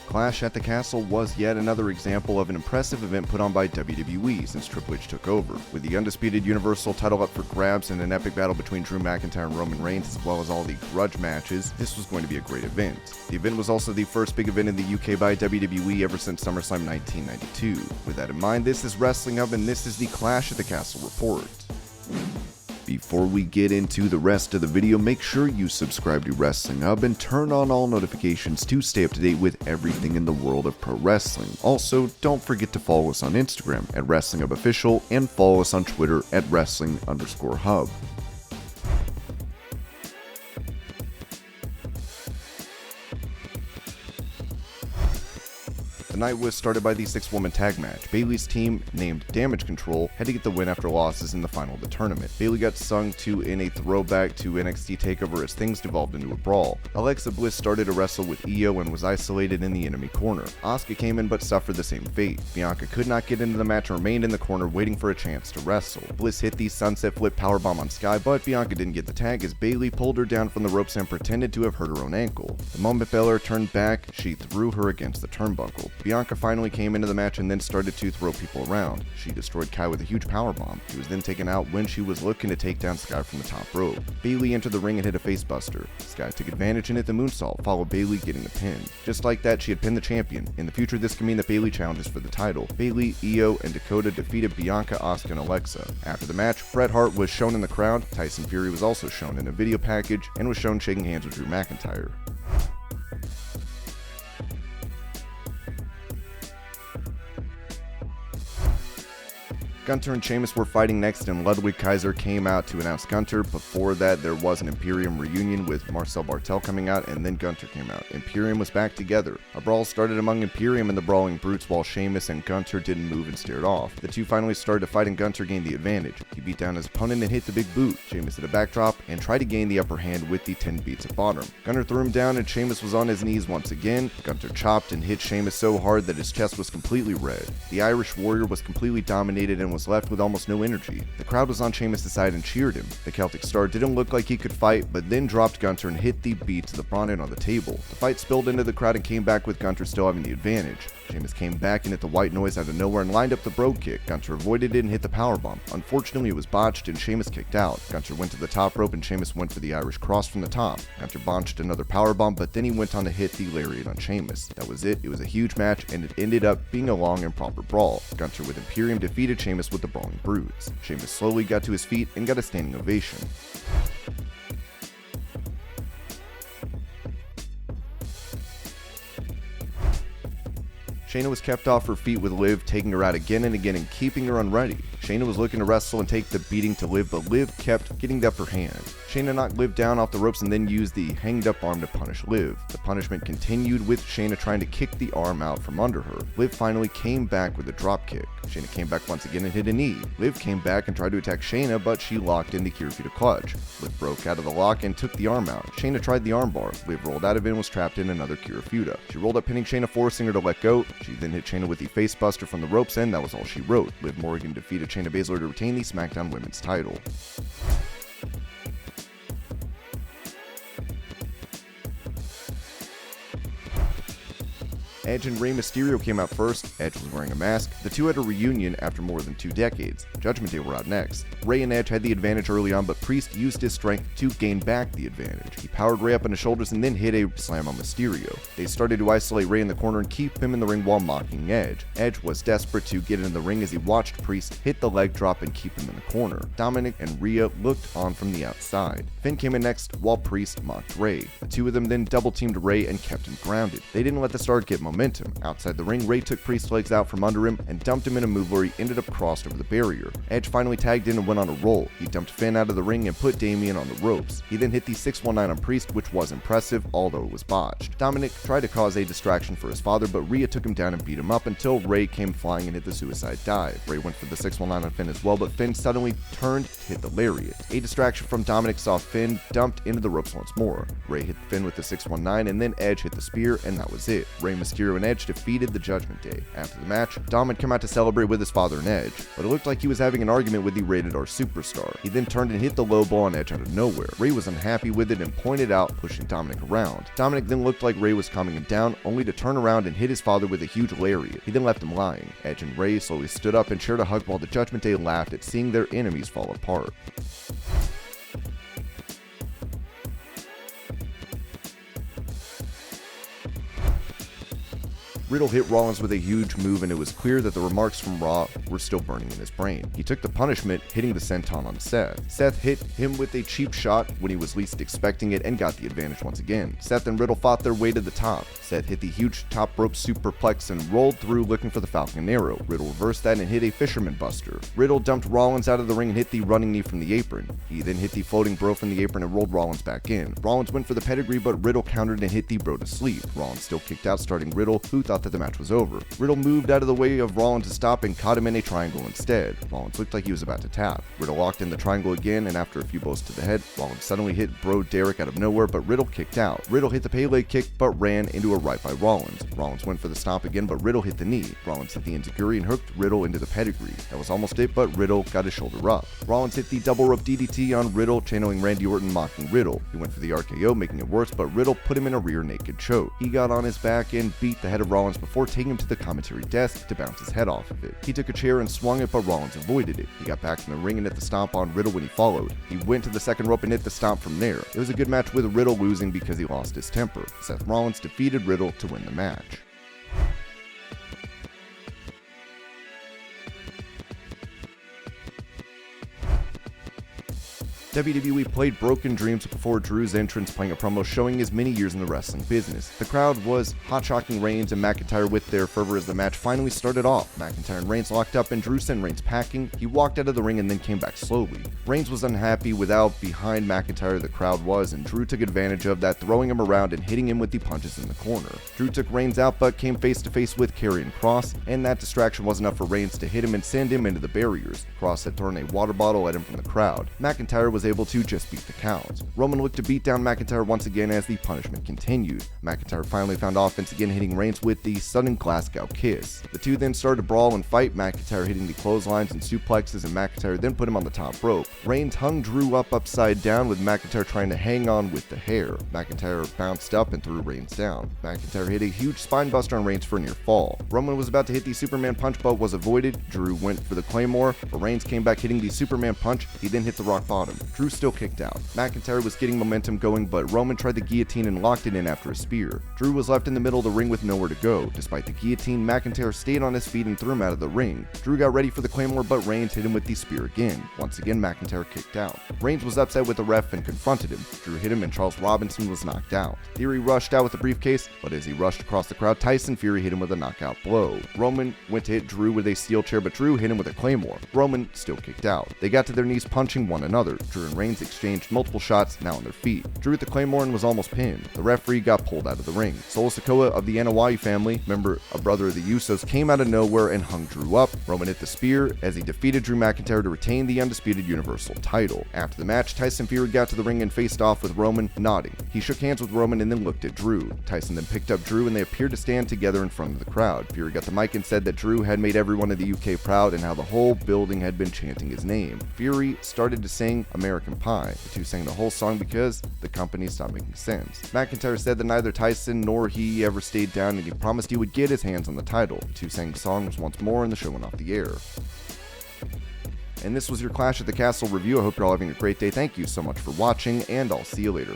Clash at the Castle was yet another example of an impressive event put on by WWE since Triple H took over. With the Undisputed Universal title up for grabs and an epic battle between Drew McIntyre and Roman Reigns, as well as all the grudge matches, this was going to be a great event. The event was also the first big event in the UK by WWE ever since SummerSlam 1992. With that in mind, this is Wrestling Hub and this is the Clash at the Castle report. Before we get into the rest of the video, make sure you subscribe to Wrestling Hub and turn on all notifications to stay up to date with everything in the world of pro wrestling. Also, don't forget to follow us on Instagram at Wrestling Hub Official and follow us on Twitter at Wrestling_Hub. The night was started by the 6-woman tag match. Bayley's team, named Damage Control, had to get the win after losses in the final of the tournament. Bayley got sung to in a throwback to NXT TakeOver as things devolved into a brawl. Alexa Bliss started to wrestle with Io and was isolated in the enemy corner. Asuka came in but suffered the same fate. Bianca could not get into the match and remained in the corner waiting for a chance to wrestle. Bliss hit the sunset flip powerbomb on Sky, but Bianca didn't get the tag as Bayley pulled her down from the ropes and pretended to have hurt her own ankle. The moment Belair turned back, she threw her against the turnbuckle. Bianca finally came into the match and then started to throw people around. She destroyed Kai with a huge powerbomb. She was then taken out when she was looking to take down Sky from the top rope. Bayley entered the ring and hit a facebuster. Sky took advantage and hit the moonsault, followed Bayley getting the pin. Just like that, she had pinned the champion. In the future, this could mean that Bayley challenges for the title. Bayley, Io, and Dakota defeated Bianca, Asuka, and Alexa. After the match, Bret Hart was shown in the crowd. Tyson Fury was also shown in a video package and was shown shaking hands with Drew McIntyre. Gunter and Sheamus were fighting next and Ludwig Kaiser came out to announce Gunter. Before that, there was an Imperium reunion with Marcel Bartel coming out and then Gunter came out. Imperium was back together. A brawl started among Imperium and the Brawling Brutes while Sheamus and Gunter didn't move and stared off. The two finally started to fight and Gunter gained the advantage. He beat down his opponent and hit the big boot. Sheamus hit a backdrop and tried to gain the upper hand with the 10 beats at bottom. Gunter threw him down and Sheamus was on his knees once again. Gunter chopped and hit Sheamus so hard that his chest was completely red. The Irish Warrior was completely dominated and was left with almost no energy. The crowd was on Sheamus' side and cheered him. The Celtic Star didn't look like he could fight, but then dropped Gunter and hit the beat to the front end on the table. The fight spilled into the crowd and came back with Gunter still having the advantage. Sheamus came back and hit the white noise out of nowhere and lined up the brogue kick. Gunter avoided it and hit the powerbomb. Unfortunately, it was botched and Sheamus kicked out. Gunter went to the top rope and Sheamus went for the Irish cross from the top. Gunter botched another powerbomb, but then he went on to hit the lariat on Sheamus. That was it. It was a huge match and it ended up being a long and proper brawl. Gunter with Imperium defeated Sheamus with the Brawling Brutes. Sheamus slowly got to his feet and got a standing ovation. Shayna was kept off her feet with Liv taking her out again and again and keeping her unready. Shayna was looking to wrestle and take the beating to Liv, but Liv kept getting the upper hand. Shayna knocked Liv down off the ropes and then used the hanged up arm to punish Liv. The punishment continued with Shayna trying to kick the arm out from under her. Liv finally came back with a drop kick. Shayna came back once again and hit a knee. Liv came back and tried to attack Shayna, but she locked in the Kirifuda clutch. Liv broke out of the lock and took the arm out. Shayna tried the armbar. Liv rolled out of it and was trapped in another Kirifuda. She rolled up pinning Shayna, forcing her to let go. She then hit Shayna with the facebuster from the ropes and that was all she wrote. Liv Morgan defeated Shayna Baszler to retain the SmackDown Women's title. Edge and Rey Mysterio came out first. Edge was wearing a mask. The two had a reunion after more than 2 decades. Judgment Day were out next. Rey and Edge had the advantage early on, but Priest used his strength to gain back the advantage. He powered Rey up on his shoulders and then hit a slam on Mysterio. They started to isolate Rey in the corner and keep him in the ring while mocking Edge. Edge was desperate to get in the ring as he watched Priest hit the leg drop and keep him in the corner. Dominic and Rhea looked on from the outside. Finn came in next while Priest mocked Rey. The two of them then double teamed Rey and kept him grounded. They didn't let the Star get momentum. Outside the ring, Rey took Priest's legs out from under him and dumped him in a move where he ended up crossed over the barrier. Edge finally tagged in and went on a roll. He dumped Finn out of the ring and put Damian on the ropes. He then hit the 619 on Priest, which was impressive, although it was botched. Dominic tried to cause a distraction for his father, but Rhea took him down and beat him up until Rey came flying and hit the suicide dive. Rey went for the 619 on Finn as well, but Finn suddenly turned to hit the lariat. A distraction from Dominic saw Finn dumped into the ropes once more. Rey hit Finn with the 619 and then Edge hit the spear, and that was it. Rey Mysterio and Edge defeated the Judgment Day. After the match, Dom had come out to celebrate with his father and Edge, but it looked like he was having an argument with the Rated R superstar. He then turned and hit the low blow on Edge out of nowhere. Rey was unhappy with it and pointed out, pushing Dominic around. Dominic then looked like Rey was calming him down, only to turn around and hit his father with a huge lariat. He then left him lying. Edge and Rey slowly stood up and shared a hug while the Judgment Day laughed at seeing their enemies fall apart. Riddle hit Rollins with a huge move, and it was clear that the remarks from Raw were still burning in his brain. He took the punishment, hitting the senton on Seth. Seth hit him with a cheap shot when he was least expecting it and got the advantage once again. Seth and Riddle fought their way to the top. Seth hit the huge top rope superplex and rolled through looking for the Falcon Arrow. Riddle reversed that and hit a Fisherman Buster. Riddle dumped Rollins out of the ring and hit the running knee from the apron. He then hit the floating bro from the apron and rolled Rollins back in. Rollins went for the pedigree, but Riddle countered and hit the bro to sleep. Rollins still kicked out, starting Riddle, who thought that the match was over. Riddle moved out of the way of Rollins to stop and caught him in a triangle instead. Rollins looked like he was about to tap. Riddle locked in the triangle again, and after a few blows to the head, Rollins suddenly hit bro Derek out of nowhere, but Riddle kicked out. Riddle hit the Pele kick, but ran into a right by Rollins. Rollins went for the stomp again, but Riddle hit the knee. Rollins hit the enziguri and hooked Riddle into the pedigree. That was almost it, but Riddle got his shoulder up. Rollins hit the double rope DDT on Riddle, channeling Randy Orton mocking Riddle. He went for the RKO, making it worse, but Riddle put him in a rear naked choke. He got on his back and beat the head of Rollins before taking him to the commentary desk to bounce his head off of it. He took a chair and swung it, but Rollins avoided it. He got back in the ring and hit the stomp on Riddle when he followed. He went to the second rope and hit the stomp from there. It was a good match with Riddle losing because he lost his temper. Seth Rollins defeated Riddle to win the match. WWE played Broken Dreams before Drew's entrance, playing a promo showing his many years in the wrestling business. The crowd was hot-shocking Reigns and McIntyre with their fervor as the match finally started off. McIntyre and Reigns locked up and Drew sent Reigns packing. He walked out of the ring and then came back slowly. Reigns was unhappy with how behind McIntyre the crowd was, and Drew took advantage of that, throwing him around and hitting him with the punches in the corner. Drew took Reigns out but came face to face with Karrion Kross, and that distraction was enough for Reigns to hit him and send him into the barriers. Kross had thrown a water bottle at him from the crowd. McIntyre was able to just beat the count. Roman looked to beat down McIntyre once again as the punishment continued. McIntyre finally found offense again, hitting Reigns with the sudden Glasgow kiss. The two then started to brawl and fight, McIntyre hitting the clotheslines and suplexes, and McIntyre then put him on the top rope. Reigns hung Drew up upside down with McIntyre trying to hang on with the hair. McIntyre bounced up and threw Reigns down. McIntyre hit a huge spine buster on Reigns for a near fall. Roman was about to hit the Superman punch but was avoided. Drew went for the Claymore, but Reigns came back hitting the Superman punch. He then hit the rock bottom. Drew still kicked out. McIntyre was getting momentum going, but Roman tried the guillotine and locked it in after a spear. Drew was left in the middle of the ring with nowhere to go. Despite the guillotine, McIntyre stayed on his feet and threw him out of the ring. Drew got ready for the Claymore, but Reigns hit him with the spear again. Once again, McIntyre kicked out. Reigns was upset with the ref and confronted him. Drew hit him and Charles Robinson was knocked out. Theory rushed out with the briefcase, but as he rushed across the crowd, Tyson Fury hit him with a knockout blow. Roman went to hit Drew with a steel chair, but Drew hit him with a Claymore. Roman still kicked out. They got to their knees punching one another. Drew and Reigns exchanged multiple shots, now on their feet. Drew hit the Claymore and was almost pinned. The referee got pulled out of the ring. Solo Sikoa of the Anoa'i family, a brother of the Usos, came out of nowhere and hung Drew up. Roman hit the spear as he defeated Drew McIntyre to retain the Undisputed Universal title. After the match, Tyson Fury got to the ring and faced off with Roman, nodding. He shook hands with Roman and then looked at Drew. Tyson then picked up Drew and they appeared to stand together in front of the crowd. Fury got the mic and said that Drew had made everyone in the UK proud and how the whole building had been chanting his name. Fury started to sing American Pie. The two sang the whole song because the company stopped making sense. McIntyre said that neither Tyson nor he ever stayed down and he promised he would get his hands on the title. The two sang songs once more and the show went off the air. And this was your Clash at the Castle review. I hope you're all having a great day. Thank you so much for watching, and I'll see you later.